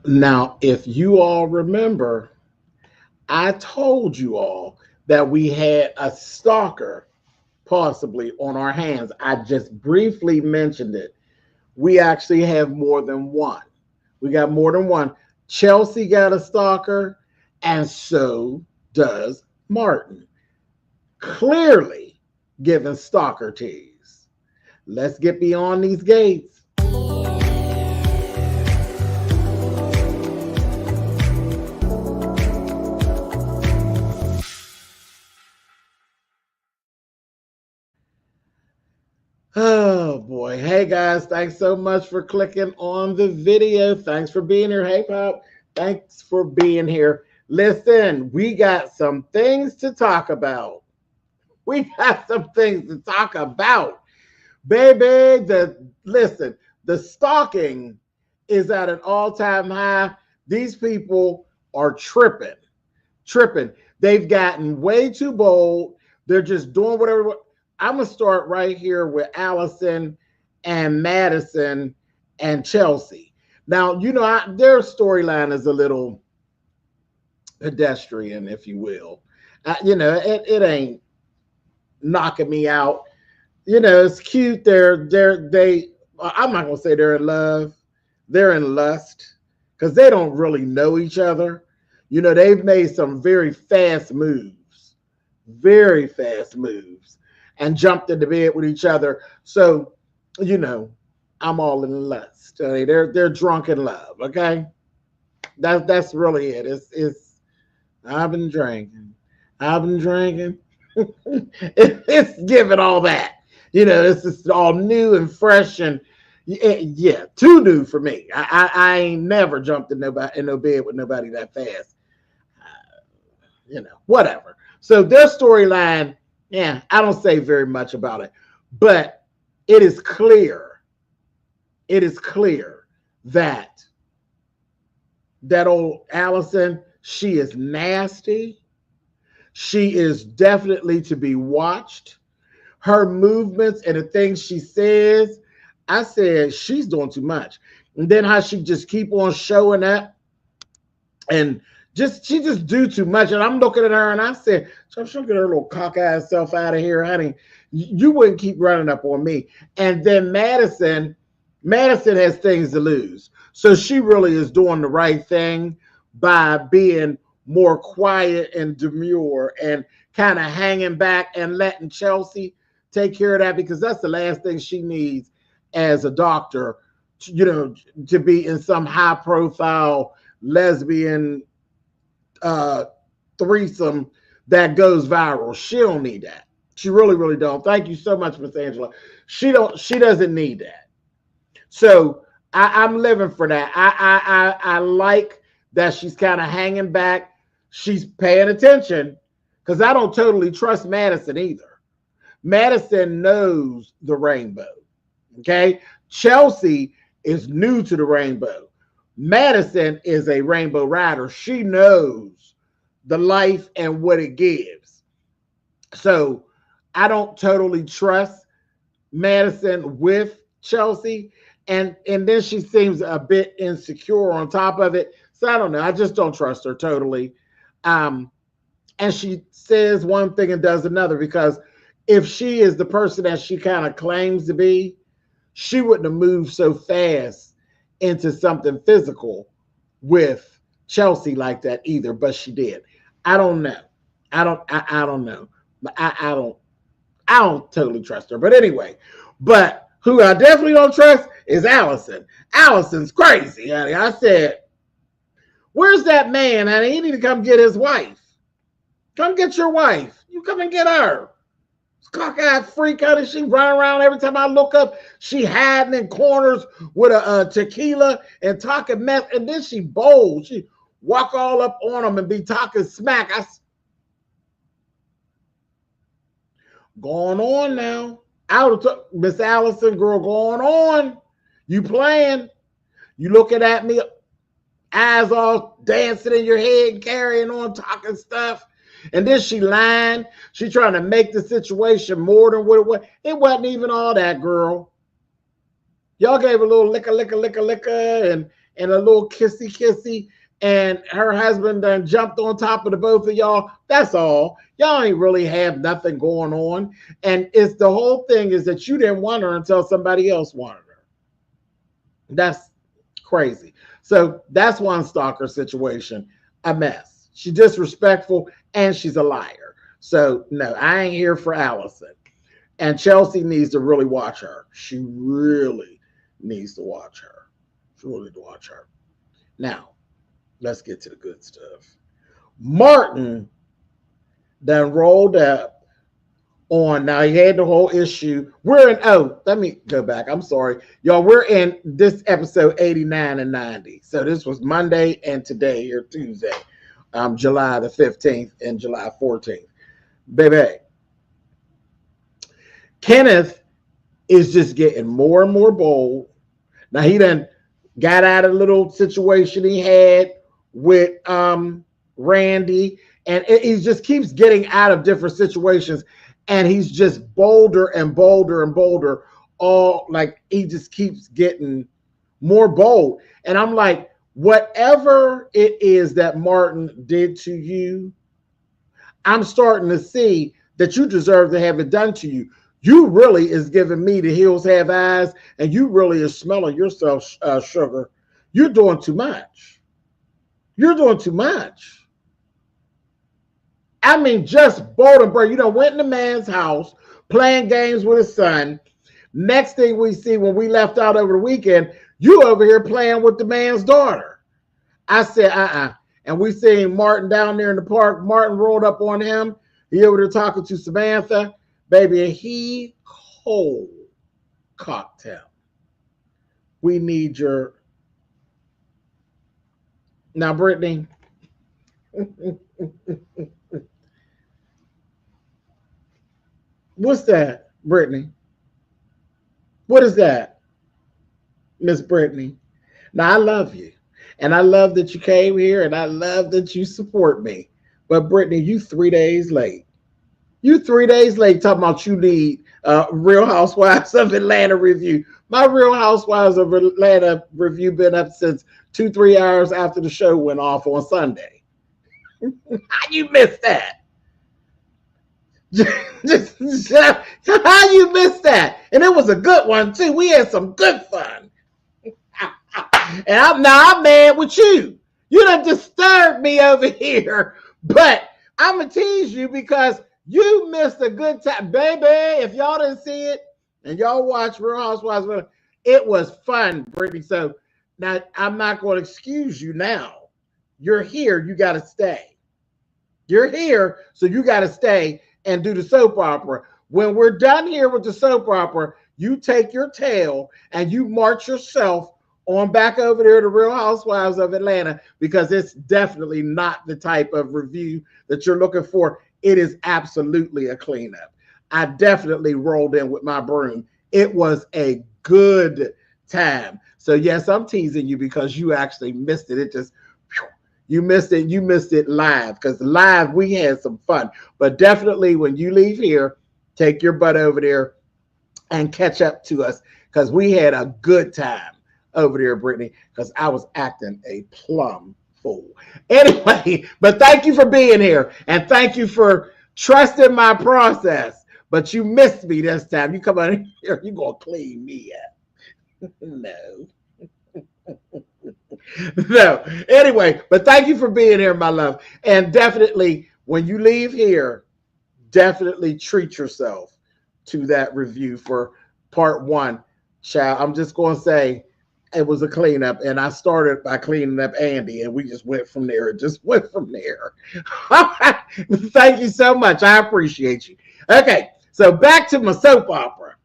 Now, if you all remember, I told you all that we had a stalker possibly on our hands. I just briefly mentioned it. We actually have more than one. We got more than one. Chelsea got a stalker, and so does Martin. Clearly giving stalker tease. Let's get beyond these gates. Oh boy. Hey guys, thanks so much for clicking on the video. Thanks for being here. Hey Pop, thanks for being here. Listen, we got some things to talk about. We got some things to talk about. Baby, the stalking is at an all-time high. These people are tripping. They've gotten way too bold. They're just doing whatever. I'm going to start right here with Allison and Madison and Chelsea. Now, their storyline is a little pedestrian, if you will. It ain't knocking me out. It's cute. I'm not going to say they're in love. They're in lust because they don't really know each other. They've made some very fast moves, and jumped into bed with each other. So, I'm all in lust. They're drunk in love. Okay, that's really it. It's I've been drinking. It's giving all that. It's just all new and fresh and yeah, too new for me. I ain't never jumped in no bed with nobody that fast. Whatever. So their storyline, yeah, I don't say very much about it, but it is clear. It is clear that old Allison, she is nasty. She is definitely to be watched. Her movements and the things she says, I said she's doing too much. And then how she just keep on showing up and she just do too much. And I'm looking at her and I said, she'll get her little cockeyed self out of here, honey. You wouldn't keep running up on me. And then Madison has things to lose. So she really is doing the right thing by being more quiet and demure and kind of hanging back and letting Chelsea take care of that, because that's the last thing she needs as a doctor, to be in some high profile lesbian threesome that goes viral. She don't need that. She really, really don't. Thank you so much, Miss Angela. She doesn't need that. So I'm living for that. I like that she's kind of hanging back. She's paying attention, because I don't totally trust Madison either. Madison knows the rainbow. Okay. Chelsea is new to the rainbow. Madison is a rainbow rider. She knows the life and what it gives. So I don't totally trust Madison with Chelsea. And then she seems a bit insecure on top of it. So I don't know. I just don't trust her totally. And she says one thing and does another, because if she is the person that she kind of claims to be, she wouldn't have moved so fast into something physical with Chelsea like that either, but she did. I don't know. I don't know. I don't totally trust her. But anyway, but who I definitely don't trust is Allison. Allison's crazy, honey. I said, where's that man, honey? He need to come get his wife. Come get your wife. You come and get her. Cockeyed freak, honey. She run around every time I look up. She hiding in corners with a tequila and talking mess. And then she bold. She walk all up on them and be talking smack. Going on now. Miss Allison, girl, going on. You playing. You looking at me, eyes all dancing in your head and carrying on, talking stuff. And then she lying. She trying to make the situation more than what it was. It wasn't even all that, girl. Y'all gave a little liquor, and a little kissy, and her husband done jumped on top of the both of y'all. That's all. Y'all ain't really have nothing going on. And it's the whole thing is that you didn't want her until somebody else wanted her. That's crazy. So that's one stalker situation. A mess. She's disrespectful and she's a liar. So no, I ain't here for Allison. And Chelsea needs to really watch her. She really needs to watch her. She really needs to watch her. Now, let's get to the good stuff. Martin done rolled up on, now he had the whole issue. We're in, let me go back. I'm sorry. Y'all, we're in this episode 89 and 90. So this was Monday and today, or Tuesday, July the 15th and July 14th. Baby, Kenneth is just getting more and more bold. Now he done got out of the little situation he had with Randy, and he just keeps getting out of different situations, and he's just bolder and bolder and bolder. All like he just keeps getting more bold, and I'm like, whatever it is that Martin did to you, I'm starting to see that you deserve to have it done to you. You really is giving me the hills have eyes, and you really is smelling yourself, sugar. You're doing too much. You're doing too much. I mean, just bold and brave. You know, went in the man's house, playing games with his son. Next thing we see when we left out over the weekend, you over here playing with the man's daughter. I said, And we seen Martin down there in the park. Martin rolled up on him. He over there talking to Samantha. Baby, and he cold cocked him. We need your... Now, Brittany. What's that, Brittany? What is that, Miss Brittany? Now, I love you. And I love that you came here, and I love that you support me. But, Brittany, you 3 days late. You 3 days late talking about you need Real Housewives of Atlanta review. My Real Housewives of Atlanta review been up since 2-3 hours after the show went off on Sunday. How you missed that? How you missed that? And it was a good one too. We had some good fun. And I'm mad with you. You done disturbed me over here. But I'm gonna tease you because you missed a good time, baby. If y'all didn't see it and y'all watch Real Housewives, it was fun, Brittany. So now I'm not going to excuse you now. You're here. You got to stay. You're here, so you got to stay and do the soap opera. When we're done here with the soap opera, you take your tail and you march yourself on back over there to Real Housewives of Atlanta, because it's definitely not the type of review that you're looking for. It is absolutely a cleanup. I definitely rolled in with my broom. It was a good time. So yes, I'm teasing you because you actually missed it. It just, you missed it. You missed it live, because live we had some fun. But definitely when you leave here, take your butt over there and catch up to us, because we had a good time over there, Brittany, because I was acting a plum fool. Anyway, but thank you for being here, and thank you for trusting my process. But you missed me this time. You come on here, you're going to clean me up. No. No. Anyway, but thank you for being here, my love. And definitely, when you leave here, definitely treat yourself to that review for part 1. Child, I'm just going to say, it was a cleanup, and I started by cleaning up Andy, and we just went from there. It just went from there. Thank you so much. I appreciate you. Okay, so back to my soap opera.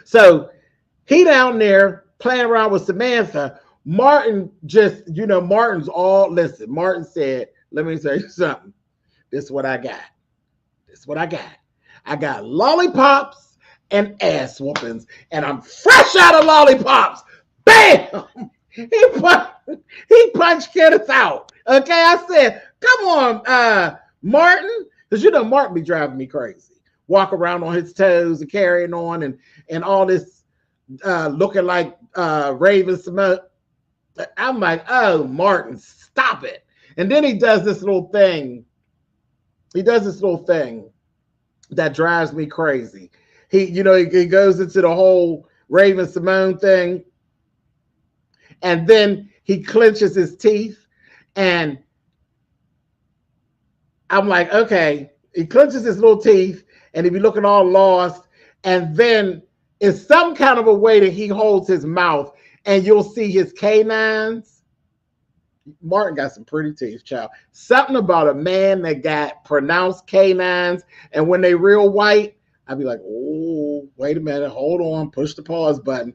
So he down there playing around with Samantha. Martin just, Martin's all, listen, Martin said, let me tell you something. This is what I got. I got lollipops and ass whoopings, and I'm fresh out of lollipops. Bam! He punched Kenneth out. Okay, I said, come on, Martin, because Martin be driving me crazy. Walk around on his toes and carrying on and all this looking like Raven Simone. I'm like, oh, Martin, stop it. And then he does this little thing. He does this little thing that drives me crazy. He goes into the whole Raven Simone thing, and then he clenches his teeth, and I'm like, okay, he clenches his little teeth, and he be looking all lost, and then in some kind of a way that he holds his mouth, and you'll see his canines. Martin got some pretty teeth, child. Something about a man that got pronounced canines, and when they real white, I'd be like, oh, wait a minute, hold on, push the pause button.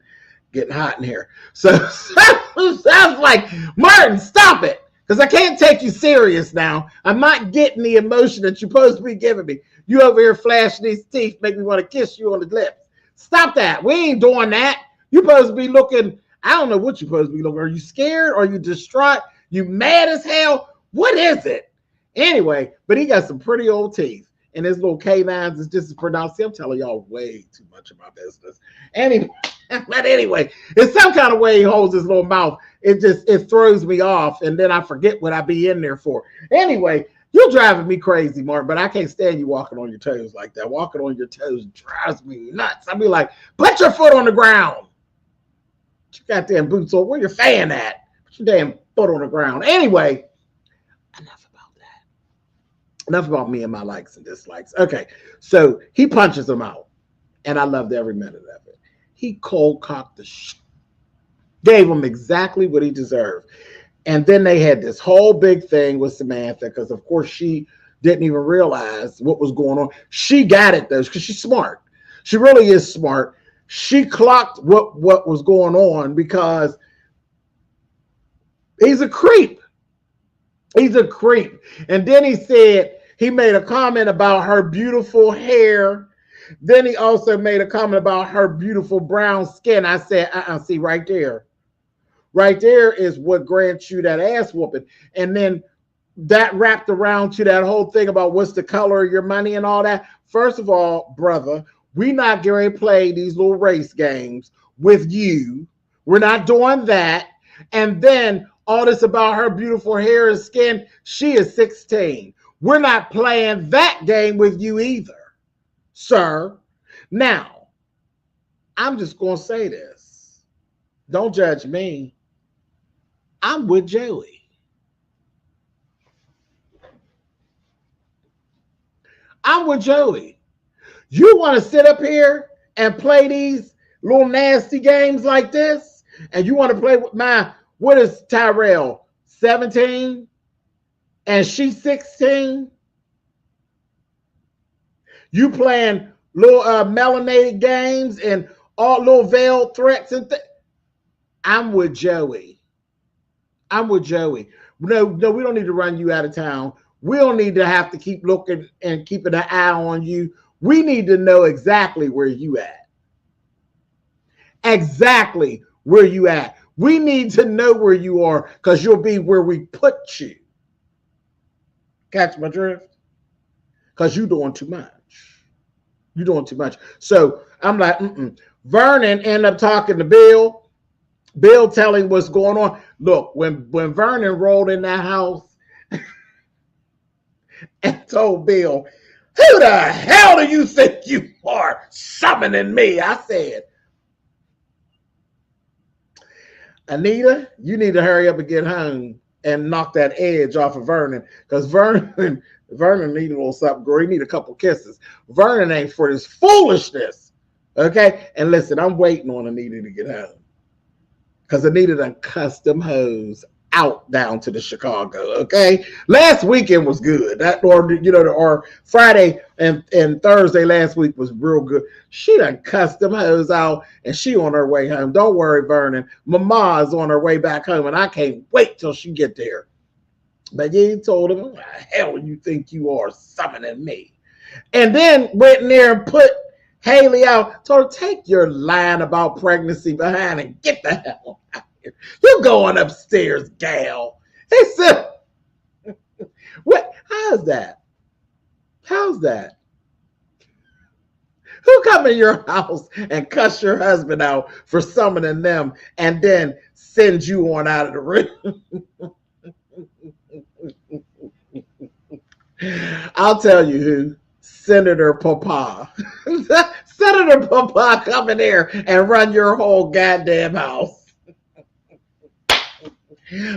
Getting hot in here. So sounds like, Martin, stop it. Because I can't take you serious now. I'm not getting the emotion that you're supposed to be giving me. You over here flashing these teeth, make me want to kiss you on the lips. Stop that. We ain't doing that. You're supposed to be looking, I don't know what you're supposed to be looking. Are you scared? Are you distraught? You mad as hell? What is it? Anyway, but he got some pretty old teeth. And his little canines is just as pronounced. I'm telling y'all way too much of my business. But anyway, in some kind of way he holds his little mouth. It throws me off, and then I forget what I be in there for. Anyway, you're driving me crazy, Mark, but I can't stand you walking on your toes like that. Walking on your toes drives me nuts. I'll be like, put your foot on the ground. Put your goddamn boots on. Where your fan at? Put your damn foot on the ground. Anyway, enough about me and my likes and dislikes. Okay, so he punches him out, and I loved every minute of it. He cold cocked the shit, gave him exactly what he deserved. And then they had this whole big thing with Samantha, because of course she didn't even realize what was going on. She got it though, because she's smart. She really is smart. She clocked what was going on, because he's a creep. He's a creep. And then he made a comment about her beautiful hair. Then he also made a comment about her beautiful brown skin. I said, see right there. Right there is what grants you that ass whooping. And then that wrapped around to that whole thing about what's the color of your money and all that. First of all, brother, we not going to play these little race games with you. We're not doing that. And then all this about her beautiful hair and skin, she is 16. We're not playing that game with you either, sir. Now, I'm just going to say this. Don't judge me. I'm with Joey. I'm with Joey. You want to sit up here and play these little nasty games like this? And you want to play with what is Tyrell, 17? And she's 16? You playing little melanated games and all little veiled threats and I'm with Joey. I'm with Joey. No, we don't need to run you out of town. We don't need to have to keep looking and keeping an eye on you. We need to know exactly where you at. Exactly where you at. We need to know where you are, because you'll be where we put you. Catch my drift? Because you're doing too much. You're doing too much. So I'm like, Vernon ended up talking to Bill. Bill telling what's going on. Look, when Vernon rolled in that house and told Bill, who the hell do you think you are summoning me? I said, Anita, you need to hurry up and get home and knock that edge off of Vernon, because Vernon need a little something, girl. He need a couple kisses. Vernon ain't for this foolishness. Okay? And listen, I'm waiting on Anita to get home, because Anita done custom hose out down to the Chicago. Okay? Last weekend was good. Or Friday and Thursday last week was real good. She done custom hose out, and she on her way home. Don't worry, Vernon. Mama's on her way back home, and I can't wait till she get there. But you told him, who the hell you think you are summoning me? And then went in there and put Haley out. Told her, take your line about pregnancy behind and get the hell out of here. You're going upstairs, gal. He said, what? How's that? How's that? Who come in your house and cuss your husband out for summoning them and then send you on out of the room? I'll tell you who. Senator Papa. Senator Papa come in here and run your whole goddamn house.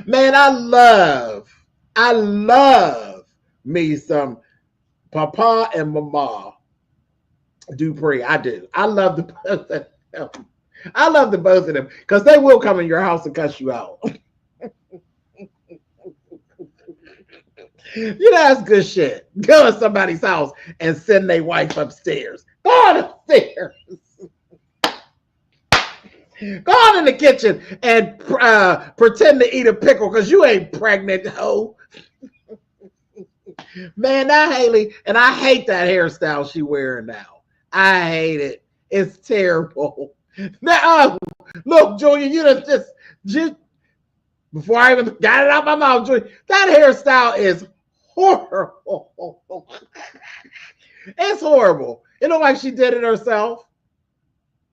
Man, I love me some Papa and Mama Dupree. I do. I love the both of them. I love the both of them because they will come in your house and cuss you out. You know, that's good shit. Go to somebody's house and send their wife upstairs. Go on upstairs. Go on in the kitchen and pretend to eat a pickle because you ain't pregnant, hoe. Man, that Haley, and I hate that hairstyle she wearing now. I hate it. It's terrible. Now, look, Julia, you just before I even got it out my mouth, Julia, that hairstyle is horrible. It's horrible. It looked like she did it herself.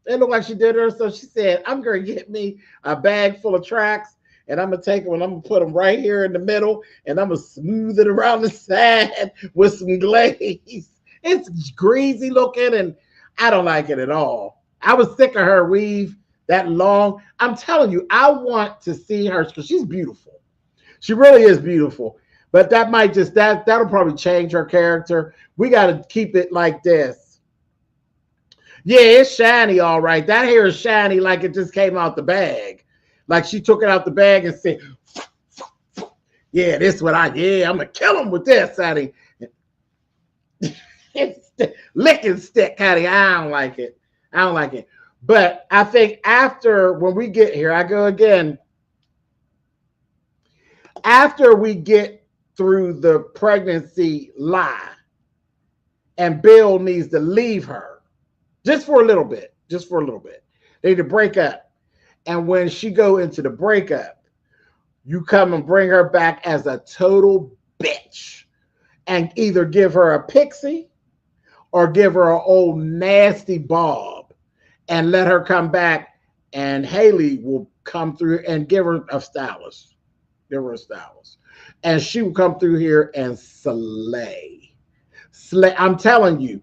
She said, I'm going to get me a bag full of tracks and I'm going to take them and I'm going to put them right here in the middle and I'm going to smooth it around the side with some glaze. It's greasy looking and I don't like it at all. I was sick of her weave that long. I'm telling you, I want to see her because she's beautiful. She really is beautiful. But that might just, that'll probably change her character. We got to keep it like this. Yeah, it's shiny, all right. That hair is shiny like it just came out the bag. Like she took it out the bag and said, yeah, this is what I'm going to kill him with this, honey. It's licking stick, honey. I don't like it. But I think after, when we get here, I go again. After we get through the pregnancy lie and Bill needs to leave her, just for a little bit. They need to break up. And when she go into the breakup, you come and bring her back as a total bitch and either give her a pixie or give her an old nasty bob and let her come back and Haley will come through and give her a stylist. And she will come through here and slay. I'm telling you,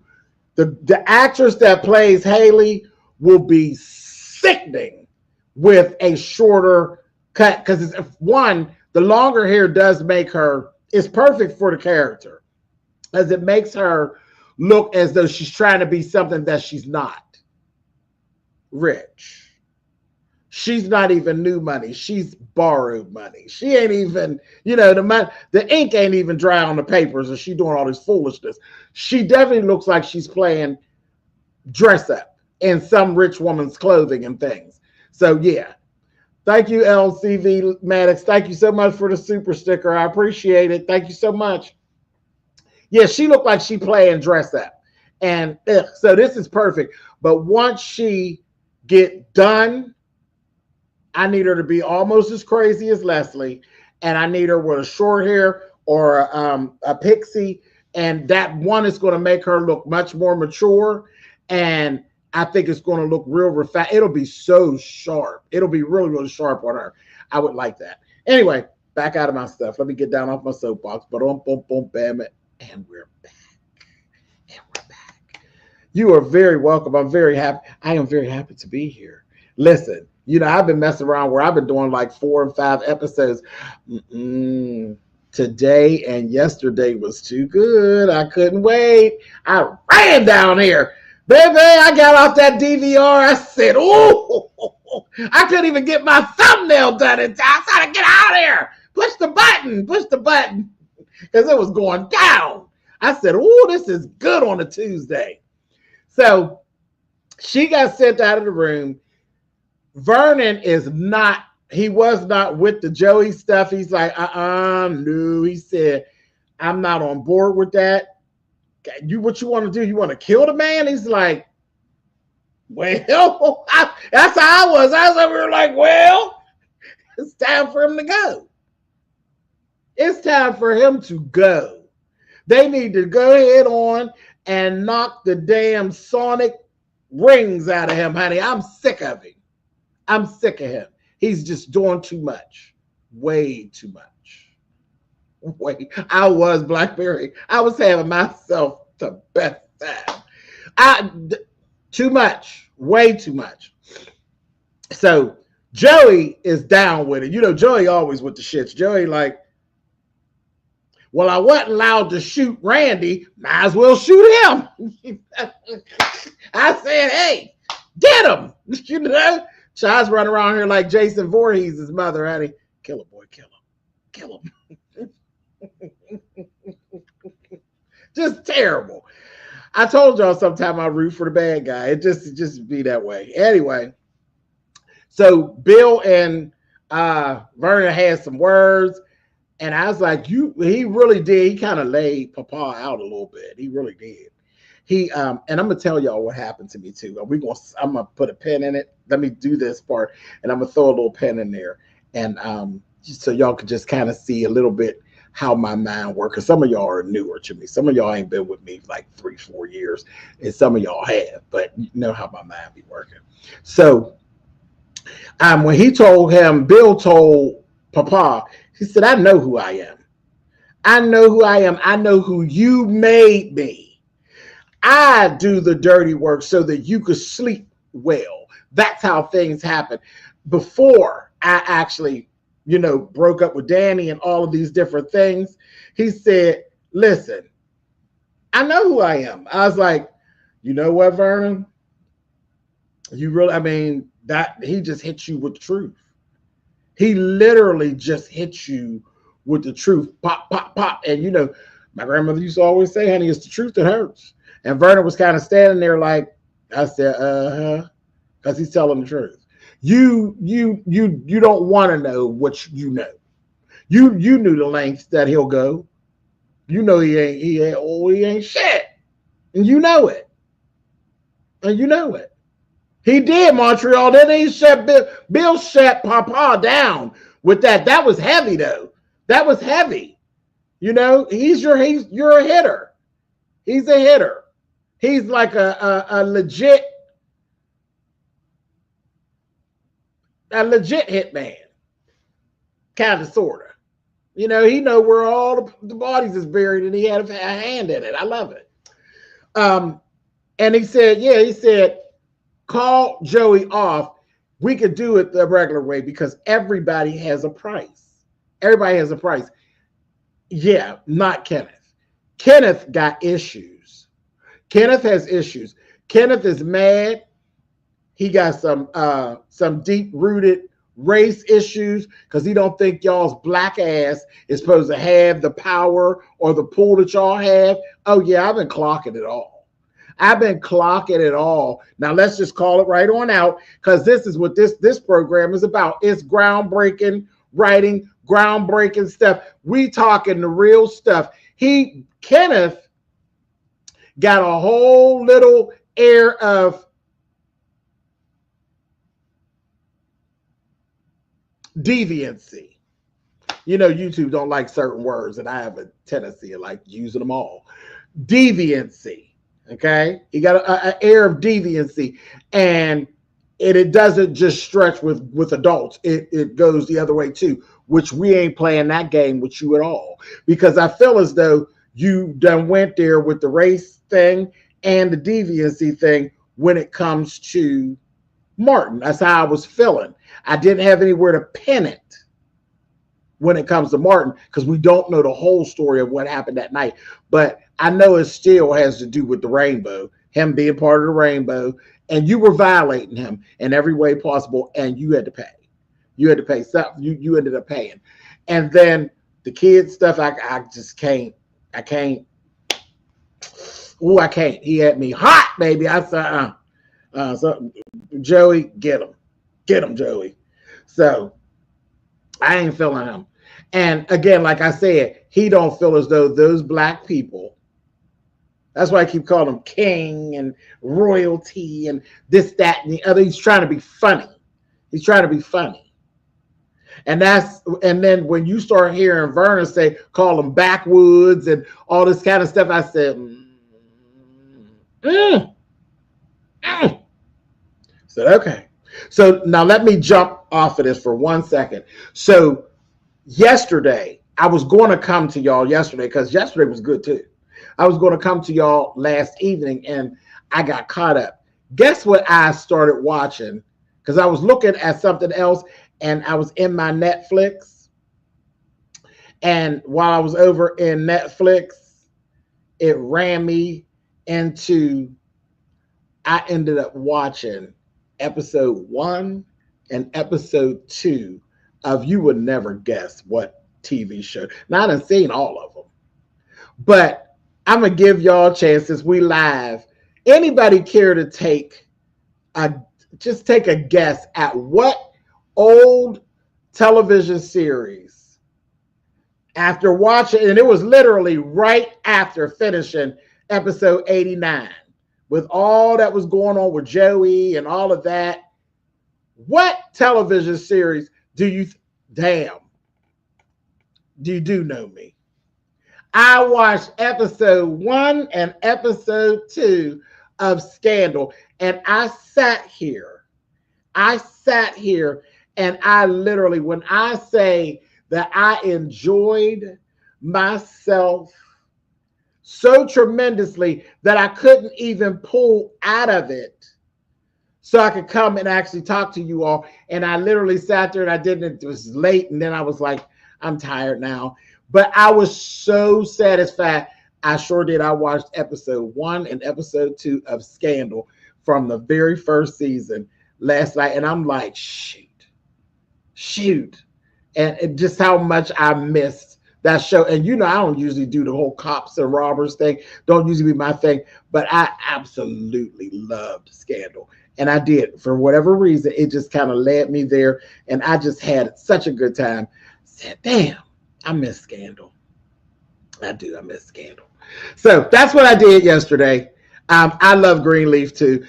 the actress that plays Haley will be sickening with a shorter cut because one, the longer hair does make her, it's perfect for the character as it makes her look as though she's trying to be something that she's not. Rich. She's not even new money. She's borrowed money. She ain't even, the ink ain't even dry on the papers and she doing all this foolishness. She definitely looks like she's playing dress up in some rich woman's clothing and things. So yeah. Thank you, LCV Maddox. Thank you so much for the super sticker. I appreciate it. Thank you so much. Yeah, she looked like she playing dress up. And so this is perfect. But once she get done, I need her to be almost as crazy as Leslie, and I need her with a short hair or a pixie, and that one is going to make her look much more mature, and I think it's going to look real refined. It'll be so sharp. It'll be really, really sharp on her. I would like that. Anyway, back out of my stuff. Let me get down off my soapbox. Boom, bam, and we're back. You are very welcome. I'm very happy. I am very happy to be here. Listen. I've been messing around where I've been doing like 4 and 5 episodes. Today and yesterday was too good. I couldn't wait. I ran down here. Baby, I got off that DVR. I said, oh, I couldn't even get my thumbnail done in time. I tried to get out of here. Push the button. Because it was going down. I said, oh, this is good on a Tuesday. So she got sent out of the room. Vernon was not with the Joey stuff. He's like, no. He said, I'm not on board with that. What you want to do? You want to kill the man? He's like, well, that's how I was. We were like, well, it's time for him to go. It's time for him to go. They need to go ahead on and knock the damn sonic rings out of him, honey. I'm sick of him. I'm sick of him. He's just doing too much. Way too much. I was Blackberry. I was having myself the best time. Too much. Way too much. So Joey is down with it. You know, Joey always with the shits. Joey like, well, I wasn't allowed to shoot Randy. Might as well shoot him. I said, hey, get him. You know, Child's running around here like Jason Voorhees, his mother, honey. Kill him, boy, kill him. Kill him. Just terrible. I told y'all sometime I root for the bad guy. It just be that way. Anyway, so Bill and Vernon had some words. And I was like, he really did. He kind of laid Papa out a little bit. He really did. And I'm gonna tell y'all what happened to me too. I'm gonna put a pin in it. Let me do this part, and I'm gonna throw a little pin in there, and so y'all could just kind of see a little bit how my mind works. Because some of y'all are newer to me. Some of y'all ain't been with me like 3-4 years, and some of y'all have. But you know how my mind be working. So when Bill told Papa. He said, I know who I am. I know who I am. I know who you made me. I do the dirty work so that you could sleep well. That's how things happen. Before I actually, broke up with Danny and all of these different things, he said, listen, I know who I am. I was like, you know what, Vernon? That he just hit you with the truth. He literally just hit you with the truth. Pop, pop, pop. And, my grandmother used to always say, honey, it's the truth that hurts. And Vernon was kind of standing there like, I said, uh-huh, because he's telling the truth. You don't want to know what you know. You knew the lengths that he'll go. You know he ain't shit. And you know it. He did, Montreal. Then he shut Bill shut Papa down with that. That was heavy, though. That was heavy. You're a hitter. He's a hitter. He's like a legit hitman. Kind of, sort of. He know where all the bodies is buried, and he had a hand in it. I love it. And he said, call Joey off. We could do it the regular way because everybody has a price. Everybody has a price. Yeah, not Kenneth. Kenneth got issues. Kenneth has issues. Kenneth is mad. He got some deep-rooted race issues because he don't think y'all's black ass is supposed to have the power or the pull that y'all have. Oh, yeah, I've been clocking it all. Now let's just call it right on out, because this is what this program is about. It's groundbreaking writing, groundbreaking stuff. We talking the real stuff. Kenneth got a whole little air of deviancy. YouTube don't like certain words, and I have a tendency of like using them all. Deviancy. Okay, he got an air of deviancy, and it doesn't just stretch with adults. It goes the other way too, which we ain't playing that game with you at all, because I feel as though you done went there with the race thing and the deviancy thing when it comes to Martin. That's how I was feeling. I didn't have anywhere to pin it when it comes to Martin, because we don't know the whole story of what happened that night. But I know it still has to do with the rainbow, him being part of the rainbow, and you were violating him in every way possible, and you had to pay. You had to pay something. You ended up paying. And then the kids stuff, I just can't. I can't. Ooh, I can't. He had me hot, baby. I said, so Joey, get him. Get him, Joey. So I ain't feeling him. And again, like I said, he don't feel as though those black people, that's why I keep calling him king and royalty and this, that, and the other. He's trying to be funny. And then when you start hearing Vernon call him backwoods and all this kind of stuff, I said, Mm, mm. Said, okay. So now let me jump off of this for 1 second. So yesterday, I was going to come to y'all yesterday because yesterday was good too. I was going to come to y'all last evening and I got caught up. Guess what I started watching? Because I was looking at something else and I was in my Netflix. And while I was over in Netflix, it ran me into, I ended up watching episode 1 and episode 2 of You Would Never Guess What TV Show. Now, I done seen all of them, but I'm going to give y'all chances. We live. Anybody care to take a guess at what old television series, after watching, and it was literally right after finishing episode 89, with all that was going on with Joey and all of that, what television series do you do know me? I watched episode 1 and episode 2 of Scandal, and I sat here and I literally, when I say that I enjoyed myself so tremendously that I couldn't even pull out of it so I could come and actually talk to you all. And I literally sat there and I didn't, it was late. And then I was like, I'm tired now. But I was so satisfied. I sure did. I watched episode 1 and episode 2 of Scandal from the very first season last night. And I'm like, shoot. And just how much I missed that show. And you know, I don't usually do the whole cops and robbers thing. Don't usually be my thing. But I absolutely loved Scandal. And I did. For whatever reason, it just kind of led me there. And I just had such a good time. Said, damn, I miss Scandal. I do. I miss Scandal. So that's what I did yesterday. I love Greenleaf too.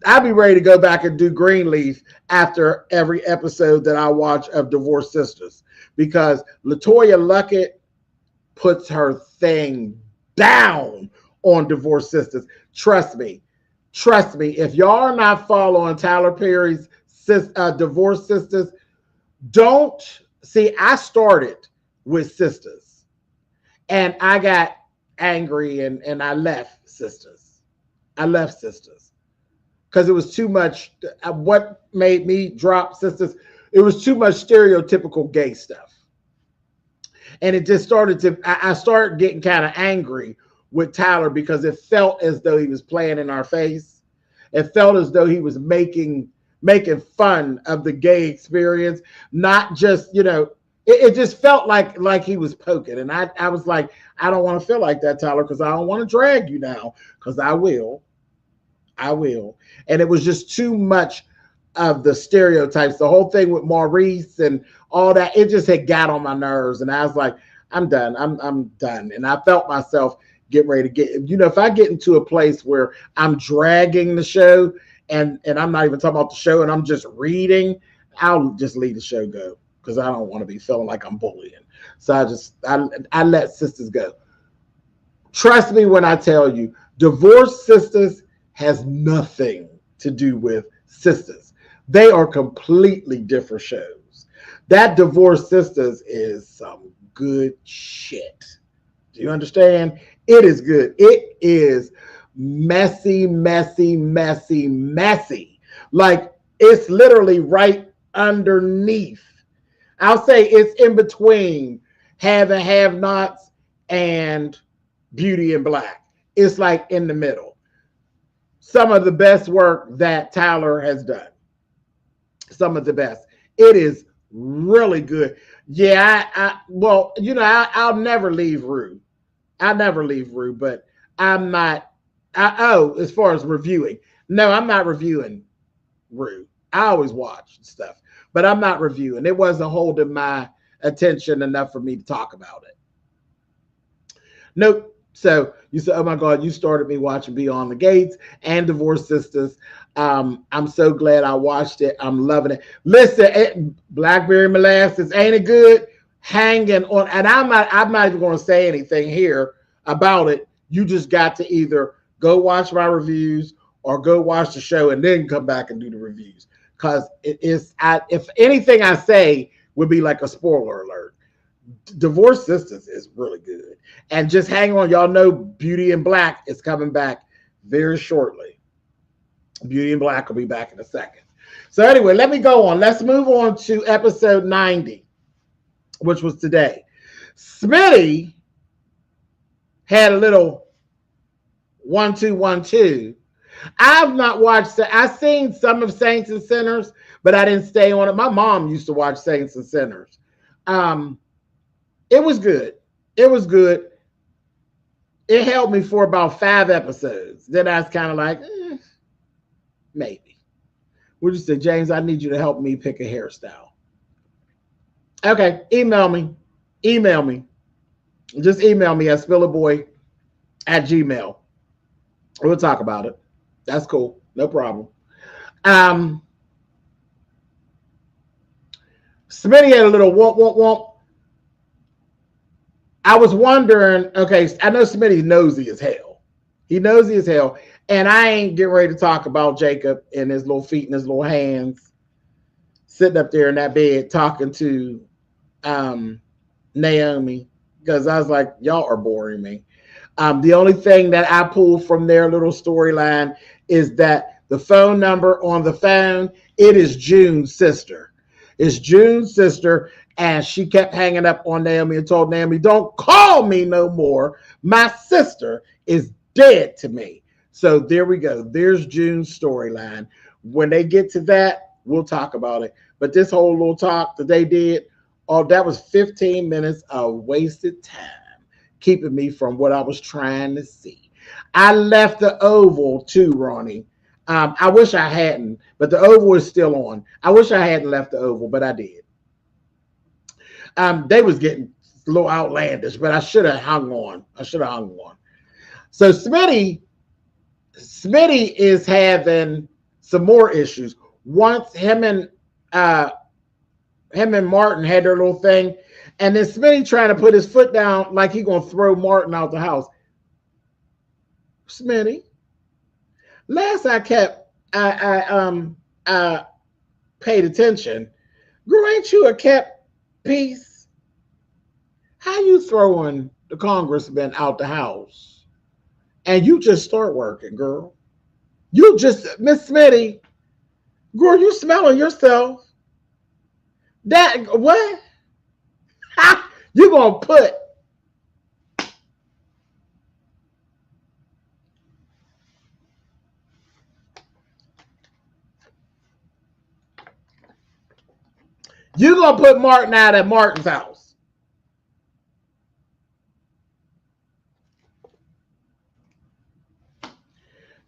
I'll be ready to go back and do Greenleaf after every episode that I watch of Divorced Sisters, because LaToya Luckett puts her thing down on Divorced Sisters. Trust me. If y'all are not following Tyler Perry's Divorced Sisters, don't see. I started with Sisters, and I got angry and I left Sisters. Because it was too much. What made me drop Sisters? It was too much stereotypical gay stuff. And it just started to, I started getting kind of angry with Tyler because it felt as though he was playing in our face. It felt as though he was making fun of the gay experience, not just, you know, it just felt like he was poking. And I was like, I don't want to feel like that, Tyler, because I don't want to drag you now, because I will. And it was just too much of the stereotypes. The whole thing with Maurice and all that, it just had got on my nerves. And I was like, I'm done. I'm done. And I felt myself getting ready to get, you know, if I get into a place where I'm dragging the show and I'm not even talking about the show and I'm just reading, I'll just leave the show go, because I don't want to be feeling like I'm bullying. So I let Sisters go. Trust me when I tell you, Divorced Sisters has nothing to do with Sisters. They are completely different shows. That Divorced Sisters is some good shit. Do you understand? It is good. It is messy. Like, it's literally right underneath. I'll say it's in between Have and Have-Nots and Beauty and Black. It's like in the middle. Some of the best work that Tyler has done. Some of the best. It is really good. Yeah, well, you know, I'll never leave Rue. But I'm not, as far as reviewing, no, I'm not reviewing Rue. I always watch stuff, but I'm not reviewing. It wasn't holding my attention enough for me to talk about it. Nope. So you said, oh my God, you started me watching Beyond the Gates and Divorced Sisters. I'm so glad I watched it. I'm loving it. Listen, Blackberry Molasses, ain't it good? Hanging on. And I'm not even going to say anything here about it. You just got to either go watch my reviews or go watch the show and then come back and do the reviews. Because if anything I say would be like a spoiler alert. Divorce Sisters is really good. And just hang on. Y'all know Beauty in Black is coming back very shortly. Beauty in Black will be back in a second. So anyway, let me go on. Let's move on to episode 90, which was today. Smitty had a little 1-2-1-2. I've not watched. I've seen some of Saints and Sinners, but I didn't stay on it. My mom used to watch Saints and Sinners. It was good. It was good. It held me for about 5 episodes. Then I was kind of like, maybe. We'll just say, James, I need you to help me pick a hairstyle. Okay, email me. Email me. Just email me at spillitboy@gmail. We'll talk about it. That's cool. No problem. Smitty had a little womp. I was wondering, okay, I know Smitty's nosy as hell. He nosy as hell. And I ain't getting ready to talk about Jacob and his little feet and his little hands sitting up there in that bed talking to Naomi, because I was like, y'all are boring me. The only thing that I pulled from their little storyline is that the phone number on the phone, it is June's sister. It's June's sister, and she kept hanging up on Naomi and told Naomi, don't call me no more. My sister is dead to me. So there we go. There's June's storyline. When they get to that, we'll talk about it. But this whole little talk that they did, oh, that was 15 minutes of wasted time, keeping me from what I was trying to see. I left the Oval too, Ronnie. I wish I hadn't, but the Oval is still on. I wish I hadn't left the Oval, but I did. They was getting a little outlandish, but I should have hung on. So Smitty is having some more issues. Once him and Martin had their little thing, and then Smitty trying to put his foot down like he gonna throw Martin out the house. Smitty, last I paid attention, girl, ain't you a kept piece? How you throwing the congressman out the house? And you just start working, girl. You just, Miss Smitty, girl, you smelling yourself. That, what? You gonna put Martin out at Martin's house.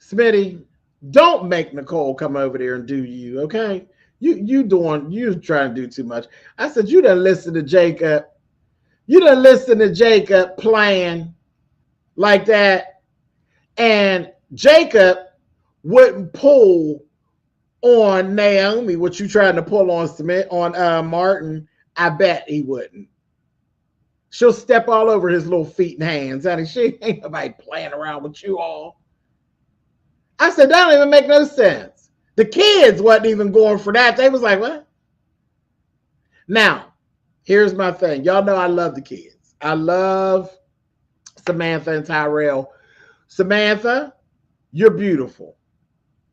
Smitty, don't make Nicole come over there and do you, okay? You trying to do too much. I said, you done listen to Jacob. You done listen to Jacob playing like that. And Jacob wouldn't pull on Naomi, what you trying to pull on Martin. I bet he wouldn't. She'll step all over his little feet and hands. Honey, she ain't nobody playing around with you all. I said, that don't even make no sense. The kids wasn't even going for that. They was like, what? Now, here's my thing. Y'all know I love the kids. I love Samantha and Tyrell. Samantha, you're beautiful.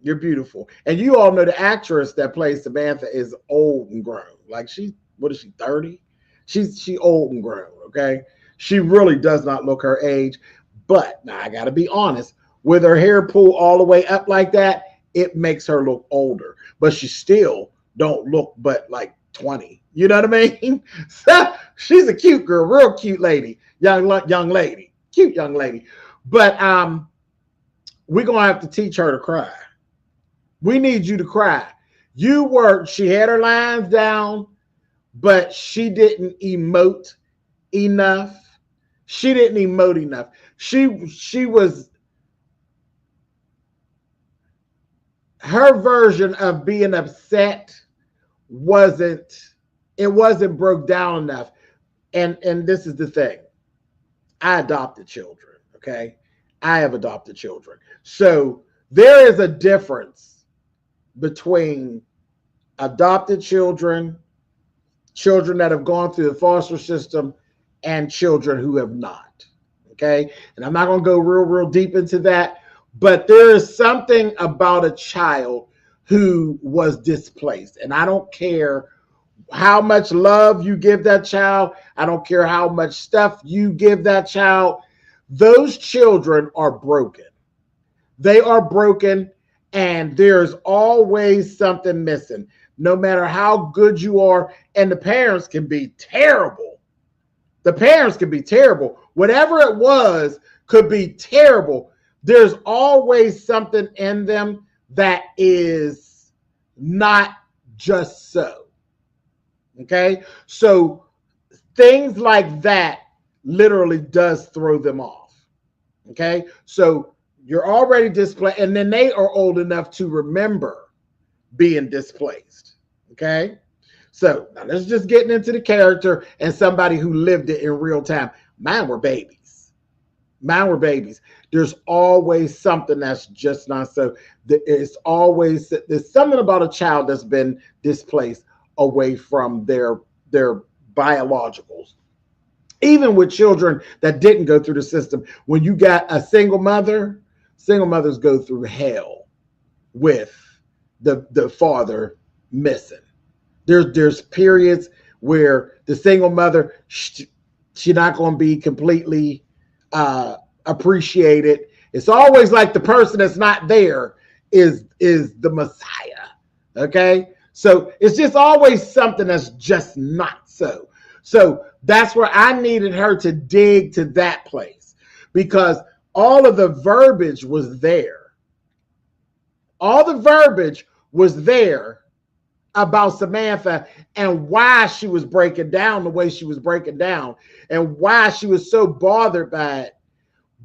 You're beautiful. And you all know the actress that plays Samantha is old and grown. Like what is she, 30? She old and grown, okay? She really does not look her age. But now I gotta be honest, with her hair pulled all the way up like that, it makes her look older. But she still don't look but like 20. You know what I mean? So she's a cute girl, real cute lady, young lady, cute young lady. But we're gonna have to teach her to cry. We need you to cry. You worked, she had her lines down, but she didn't emote enough. She didn't emote enough. She was, her version of being upset wasn't broke down enough. And this is the thing. I adopted children, okay? I have adopted children. So there is a difference between adopted children, children that have gone through the foster system, and children who have not. Okay. And I'm not going to go real deep into that, but there is something about a child who was displaced. And I don't care how much love you give that child. I don't care how much stuff you give that child. Those children are broken. They are broken, and there's always something missing, no matter how good you are. And the parents can be terrible. The parents can be terrible. Whatever it was could be terrible. There's always something in them that is not just so. Okay? So things like that literally does throw them off. Okay? So you're already displaced, and then they are old enough to remember being displaced. Okay? So now let's just get into the character and somebody who lived it in real time. Mine were babies. There's always something that's just not so. There's something about a child that's been displaced away from their biologicals. Even with children that didn't go through the system, when you got a single mothers go through hell with the father missing. There's periods where the single mother, she's not going to be completely appreciated. It's always like the person that's not there is the Messiah. Okay, so it's just always something that's just not so. So that's where I needed her to dig to that place, because all of the verbiage was there. All the verbiage was there about Samantha and why she was breaking down the way she was breaking down and why she was so bothered by it.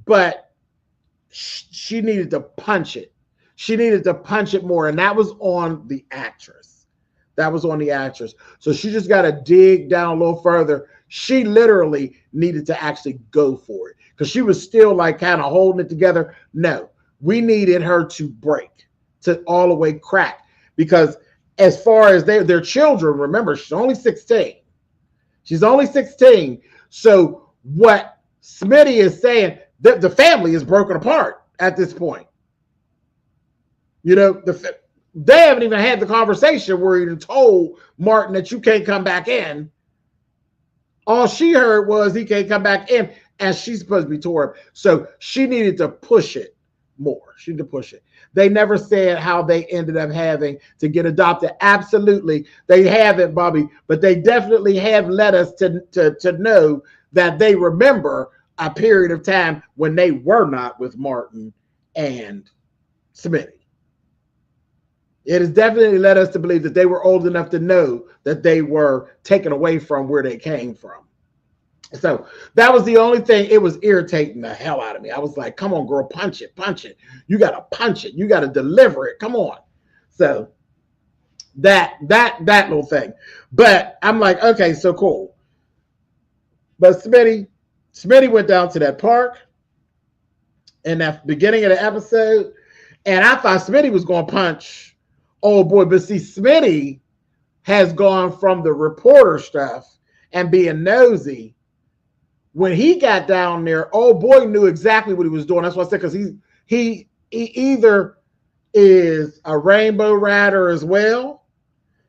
But she needed to punch it. She needed to punch it more. And that was on the actress. So she just got to dig down a little further. She literally needed to actually go for it, because she was still like kind of holding it together. No, we needed her to break, to all the way crack, because as far as their children, remember, she's only 16. So what Smitty is saying, the family is broken apart at this point. You know, they haven't even had the conversation where he told Martin that you can't come back in. All she heard was he can't come back in, and she's supposed to be tore up. So she needed to push it more. She needed to push it. They never said how they ended up having to get adopted. Absolutely, they haven't, Bobby, but they definitely have led us to know that they remember a period of time when they were not with Martin and Smitty. It has definitely led us to believe that they were old enough to know that they were taken away from where they came from. So that was the only thing. It was irritating the hell out of me. I was like, come on, girl, punch it. You got to punch it. You got to deliver it. Come on. So that little thing. But I'm like, okay, so cool. But Smitty went down to that park in that beginning of the episode, and I thought Smitty was going to punch old boy. But see, Smitty has gone from the reporter stuff and being nosy. When he got down there, old boy knew exactly what he was doing. That's what I said, because he either is a rainbow rider as well.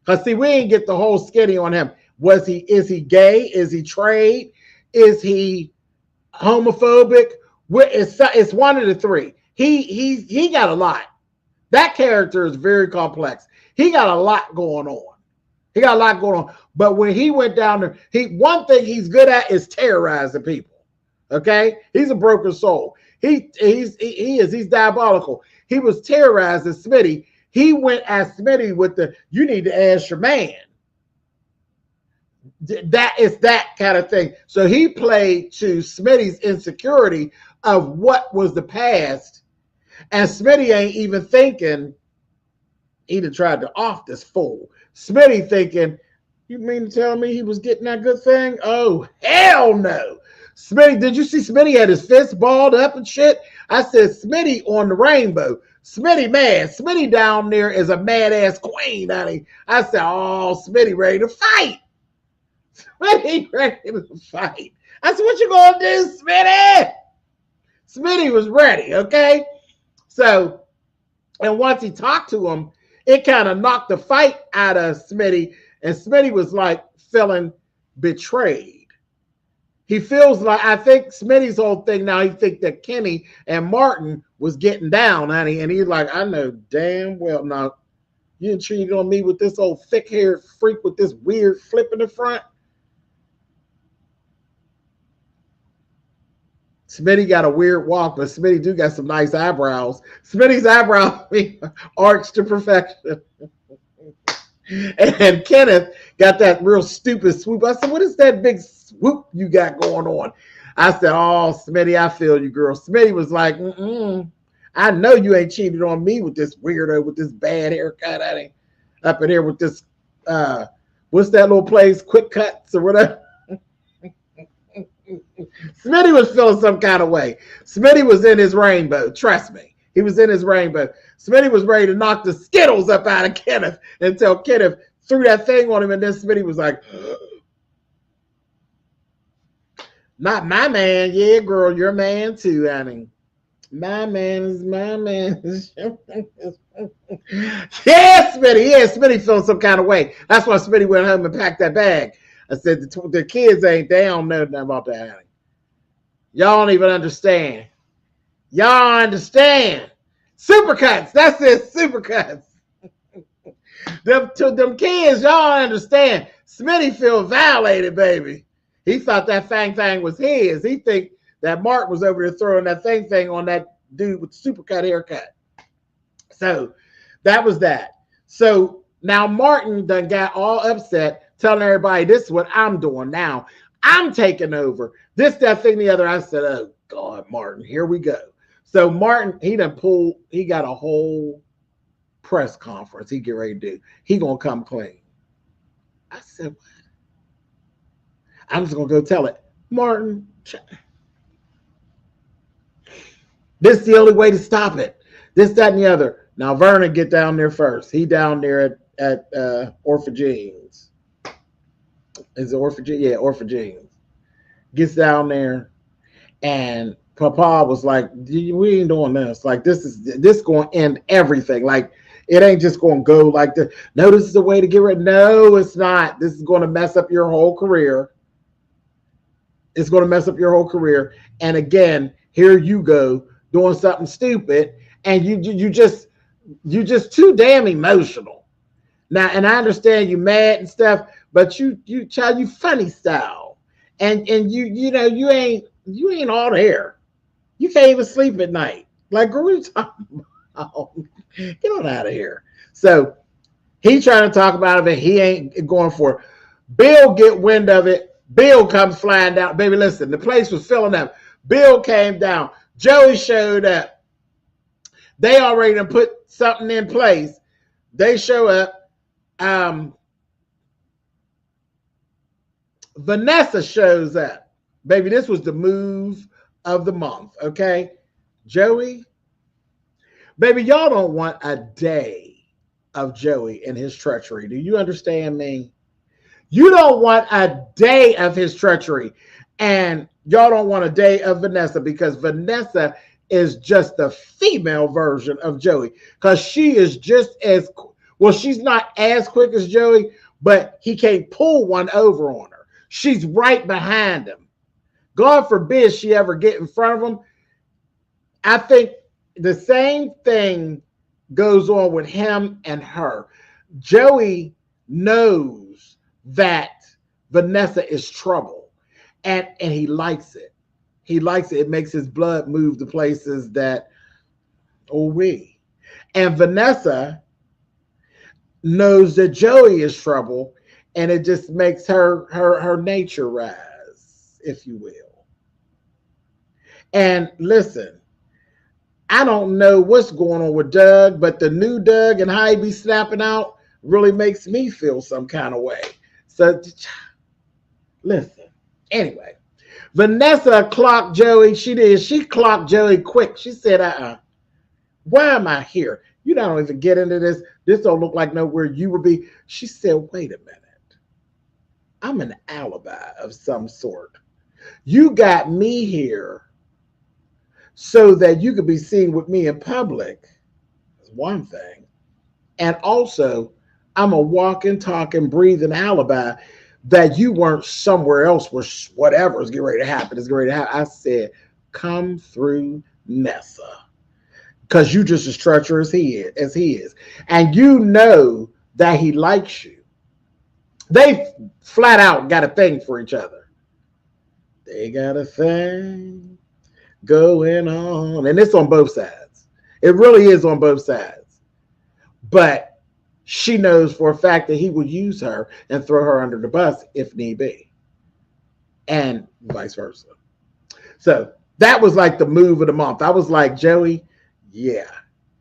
Because see, we didn't get the whole skinny on him. Is he gay? Is he trade? Is he homophobic? It's one of the three. He got a lot. That character is very complex. He got a lot going on. But when he went down there, one thing he's good at is terrorizing people. Okay? He's a broken soul. He's diabolical. He was terrorizing Smitty. He went at Smitty with you need to ask your man. That is that kind of thing. So he played to Smitty's insecurity of what was the past. And Smitty ain't even thinking he done tried to off this fool. Smitty thinking, you mean to tell me he was getting that good thing? Oh, hell no. Smitty, did you see Smitty had his fist balled up and shit? I said, Smitty on the rainbow. Smitty mad. Smitty down there is a mad ass queen, honey. I said, oh, Smitty ready to fight. Smitty ready to fight. I said, what you gonna do, Smitty? Smitty was ready, okay? So, and once he talked to him, it kind of knocked the fight out of Smitty, and Smitty was like feeling betrayed. He feels like, I think Smitty's whole thing now, he think that Kenny and Martin was getting down, honey, and he's like, I know damn well now, you didn't cheat on me with this old thick-haired freak with this weird flip in the front. Smitty got a weird walk, but Smitty do got some nice eyebrows. Smitty's eyebrows arched to perfection. And Kenneth got that real stupid swoop. I said, what is that big swoop you got going on? I said, oh, Smitty, I feel you, girl. Smitty was like, I know you ain't cheated on me with this weirdo, with this bad haircut. I ain't up in here with this, what's that little place, Quick Cuts or whatever. Smitty was feeling some kind of way. Smitty was in his rainbow. Trust me. He was in his rainbow. Smitty was ready to knock the Skittles up out of Kenneth until Kenneth threw that thing on him. And then Smitty was like, not my man. Yeah, girl, your man too, honey. My man is my man. Yeah, Smitty. Yeah, Smitty feeling some kind of way. That's why Smitty went home and packed that bag. I said, the kids they don't know nothing about that, honey. Y'all don't even understand. Y'all understand. Supercuts. That's it. Supercuts. them kids, y'all understand. Smitty feel violated, baby. He thought that thing was his. He think that Mark was over there throwing that thing on that dude with the supercut haircut. So that was that. So now Martin done got all upset, telling everybody, this is what I'm doing now. I'm taking over. This, that, thing, the other. I said, oh, God, Martin, here we go. So Martin, he got a whole press conference he get ready to do. He going to come clean. I said, what? I'm just going to go tell it. Martin, this is the only way to stop it. This, that, and the other. Now, Vernon get down there first. He down there at Orphagines. Is it Orphagines? Yeah, Orphagines. Gets down there, and Papa was like, we ain't doing this. Like, this going to end everything. Like, it ain't just going to go like this. No, this is the way to get rid. No, it's not. This is going to mess up your whole career. It's going to mess up your whole career. And again, here you go doing something stupid, and you just too damn emotional. Now, and I understand you mad and stuff, but you funny style, and you ain't all there. You can't even sleep at night. Like, girl, what are you talking about? Get on out of here. So he trying to talk about it. He ain't going for it. Bill get wind of it. Bill comes flying down. Baby, listen, the place was filling up. Bill came down. Joey showed up. They already done put something in place. They show up. Vanessa shows up. Baby, this was the move of the month, okay? Joey, baby, y'all don't want a day of Joey and his treachery. Do you understand me? You don't want a day of his treachery. And y'all don't want a day of Vanessa, because Vanessa is just the female version of Joey. Because she is just as, well, she's not as quick as Joey, but he can't pull one over on her. She's right behind him. God forbid she ever get in front of him. I think the same thing goes on with him and her. Joey knows that Vanessa is trouble, and he likes it. He likes it. It makes his blood move to places that, oh, we. And Vanessa knows that Joey is trouble, and it just makes her nature rise, if you will. And listen, I don't know what's going on with Doug, but the new Doug and how he be snapping out really makes me feel some kind of way. So, listen. Anyway, Vanessa clocked Joey. She did. She clocked Joey quick. She said, why am I here? You don't even get into this. This don't look like nowhere you would be. She said, wait a minute. I'm an alibi of some sort. You got me here so that you could be seen with me in public. That's one thing. And also, I'm a walking, talking, breathing alibi that you weren't somewhere else where whatever is getting ready to happen is getting ready to happen. I said, come through Nessa. Because you just as treacherous as he is. And you know that he likes you. They flat out got a thing for each other. They got a thing going on. And it's on both sides. It really is on both sides. But she knows for a fact that he would use her and throw her under the bus if need be. And vice versa. So that was like the move of the month. I was like, Joey, yeah,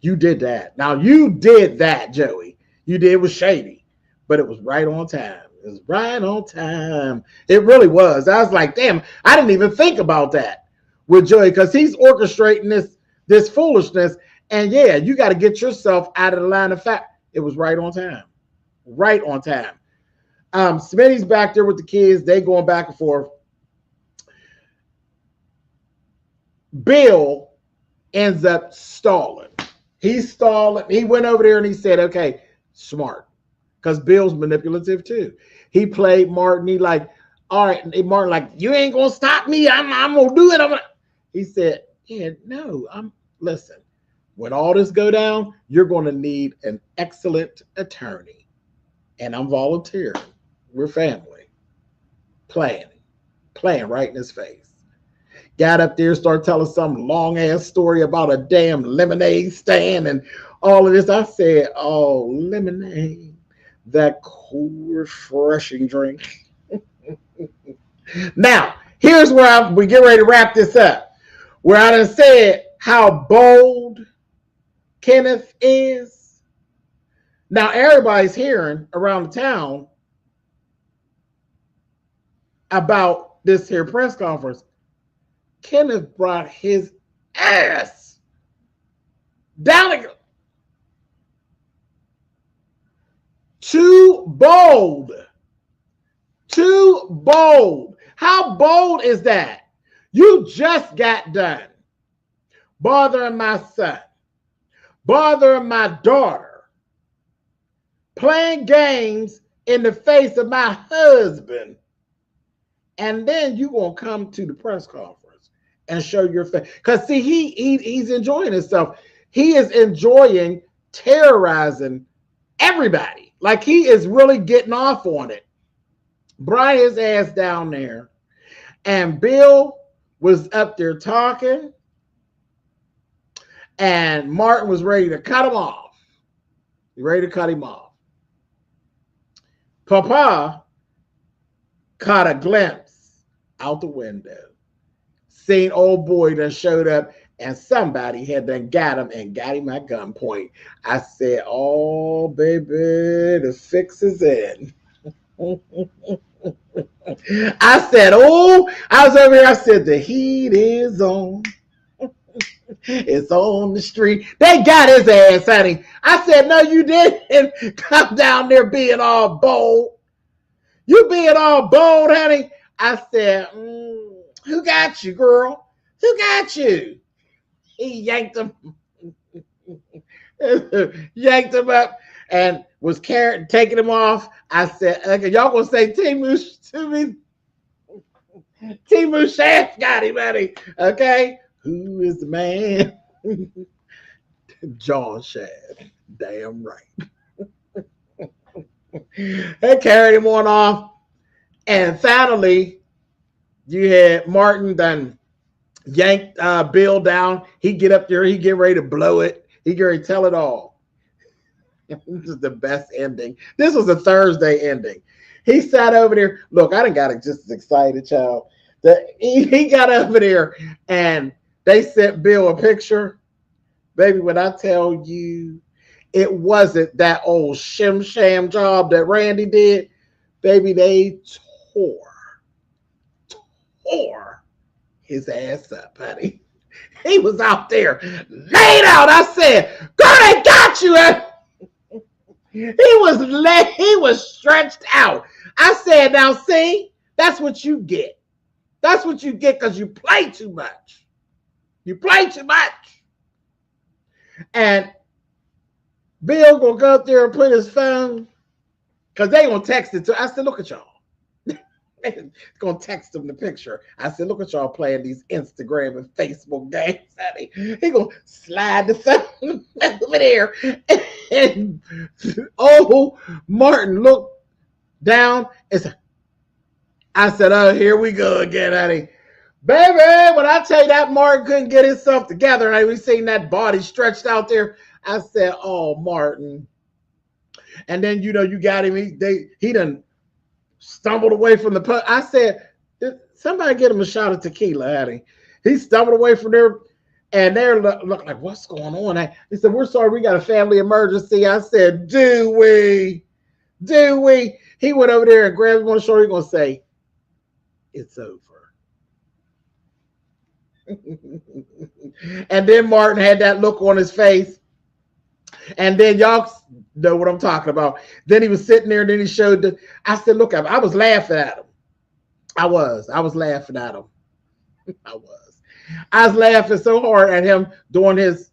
you did that. Now you did that, Joey. You did. It was shady, but it was right on time. It was right on time. It really was. I was like, damn, I didn't even think about that with Joey because he's orchestrating this foolishness. And yeah, you got to get yourself out of the line of fact. It was right on time. Right on time. Smitty's back there with the kids. They going back and forth. Bill ends up stalling. He's stalling. He went over there and he said, okay, smart. Because Bill's manipulative too. He played Martin. He like, all right, Martin like, you ain't going to stop me. I'm going to do it. He said, yeah, no, listen. When all this go down, you're going to need an excellent attorney. And I'm volunteering. We're family. Playing right in his face. Got up there, started telling some long-ass story about a damn lemonade stand and all of this. I said, oh, lemonade, that cool, refreshing drink. Now, here's where we get ready to wrap this up. Where I done said how bold Kenneth is. Now everybody's hearing around the town about this here press conference. Kenneth brought his ass down. Too bold. Too bold. How bold is that? You just got done bothering my son, bothering my daughter, playing games in the face of my husband, and then you gonna come to the press conference and show your face. Because see, he's enjoying himself. He is enjoying terrorizing everybody. Like he is really getting off on it. Brought his ass down there, and Bill was up there talking, and Martin was ready to cut him off. Ready to cut him off. Papa caught a glimpse out the window. Seen old boy that showed up, and somebody had done got him and got him at gunpoint. I said, oh, baby, the fix is in. I said, oh, I was over here. I said, the heat is on. It's on the street. They got his ass, honey. I said, no, you didn't come down there being all bold. You being all bold, honey. I said, who got you, girl? Who got you? He yanked him. Yanked him up and was taking him off. I said, okay, y'all gonna say Timu to me? Timu Shaft got him, honey. Okay? Who is the man? John Shaft. Damn right. They carried him on off. And finally, you had Martin done yanked Bill down. He get up there. He get ready to blow it. He get ready to tell it all. This is the best ending. This was a Thursday ending. He sat over there. Look, I done got just as excited, child. He got over there and they sent Bill a picture. Baby, when I tell you, it wasn't that old shim-sham job that Randy did. Baby, they tore his ass up, honey. He was out there laid out. I said, girl, they got you. He was stretched out. I said, now see, that's what you get. That's what you get because you play too much. You play too much. And Bill gonna go up there and put his phone, because they gonna text it to. I said, look at y'all. Gonna text him the picture. I said, look at y'all playing these Instagram and Facebook games, honey. He gonna slide the phone over there. And oh, Martin looked down and said, I said, oh, here we go again, honey. Baby, when I tell you that Martin couldn't get himself together, and we seen that body stretched out there, I said, oh, Martin. And then, you got him. He done stumbled away from the pub. I said, somebody get him a shot of tequila, honey. He stumbled away from there, and they're looking like, what's going on? He said, we're sorry, we got a family emergency. I said, do we? He went over there and grabbed him on the shoulder. He's going to say, it's over. And then Martin had that look on his face. And then y'all know what I'm talking about. Then he was sitting there, and then he showed I said, look, I was laughing at him. I was laughing at him. I was laughing so hard at him doing his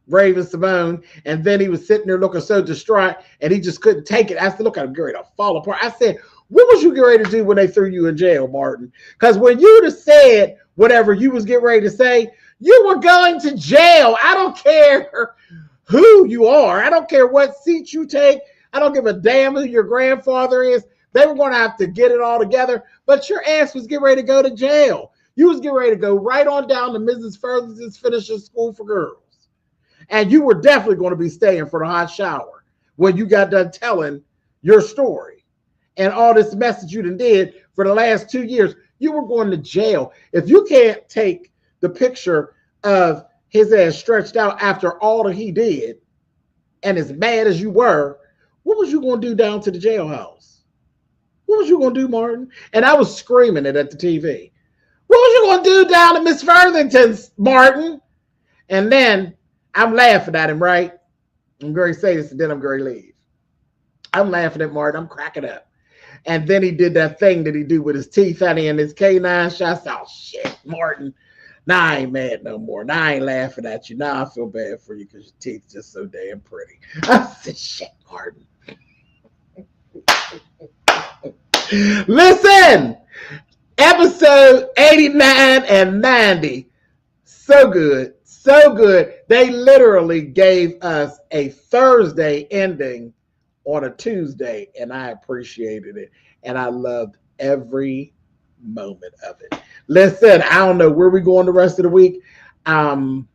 Raven Simone. And then he was sitting there looking so distraught, and he just couldn't take it. I said, look, I'm getting ready to fall apart. I said, what was you getting ready to do when they threw you in jail, Martin? Because when you'd have said whatever you was getting ready to say, you were going to jail. I don't care who you are. I don't care what seat you take. I don't give a damn who your grandfather is. They were going to have to get it all together. But your ass was getting ready to go to jail. You was getting ready to go right on down to Mrs. Ferguson's finishing school for girls. And you were definitely going to be staying for the hot shower when you got done telling your story. And all this mess that you done did for the last 2 years, you were going to jail. If you can't take the picture of his ass stretched out after all that he did, and as mad as you were, what was you going to do down to the jailhouse? What was you going to do, Martin? And I was screaming it at the TV. What was you going to do down to Miss Worthington's, Martin? And then I'm laughing at him, right? I'm going to say this, and then I'm going to leave. I'm laughing at Martin. I'm cracking up. And then he did that thing that he do with his teeth, honey, and his canine shots. Oh, shit, Martin. Now I ain't mad no more. Now I ain't laughing at you. Now I feel bad for you because your teeth just so damn pretty. I said, shit, Martin. Listen, episode 89 and 90. So good. So good. They literally gave us a Thursday ending on a Tuesday, and I appreciated it. And I loved every moment of it. Listen, I don't know where we're going the rest of the week. I'm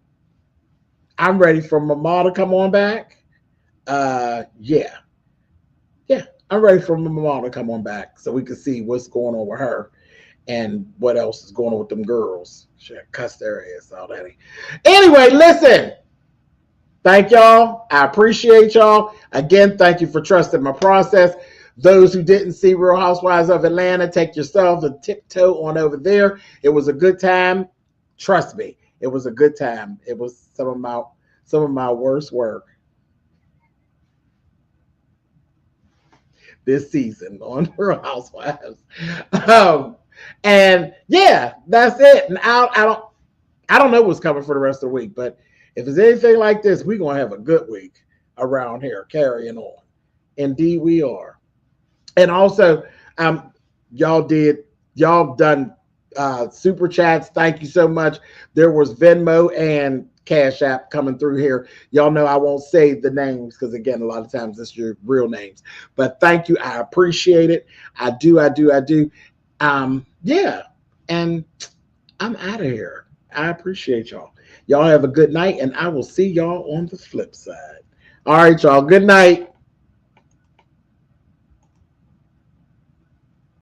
ready for Mama to come on back. Yeah, I'm ready for Mama to come on back so we can see what's going on with her and what else is going on with them girls. Should cuss their ass out, Eddie. Anyway, listen. Thank y'all. I appreciate y'all. Again, thank you for trusting my process. Those who didn't see Real Housewives of Atlanta, take yourself a tiptoe on over there. It was a good time. Trust me, it was a good time. It was some of my worst work this season on Real Housewives. And yeah, that's it. And I don't know what's coming for the rest of the week, but if it's anything like this, we're gonna have a good week around here, carrying on. Indeed, we are. And also, y'all done super chats. Thank you so much. There was Venmo and Cash App coming through here. Y'all know I won't say the names because, again, a lot of times it's your real names. But thank you. I appreciate it. I do. Yeah. And I'm out of here. I appreciate y'all. Y'all have a good night, and I will see y'all on the flip side. All right, y'all. Good night.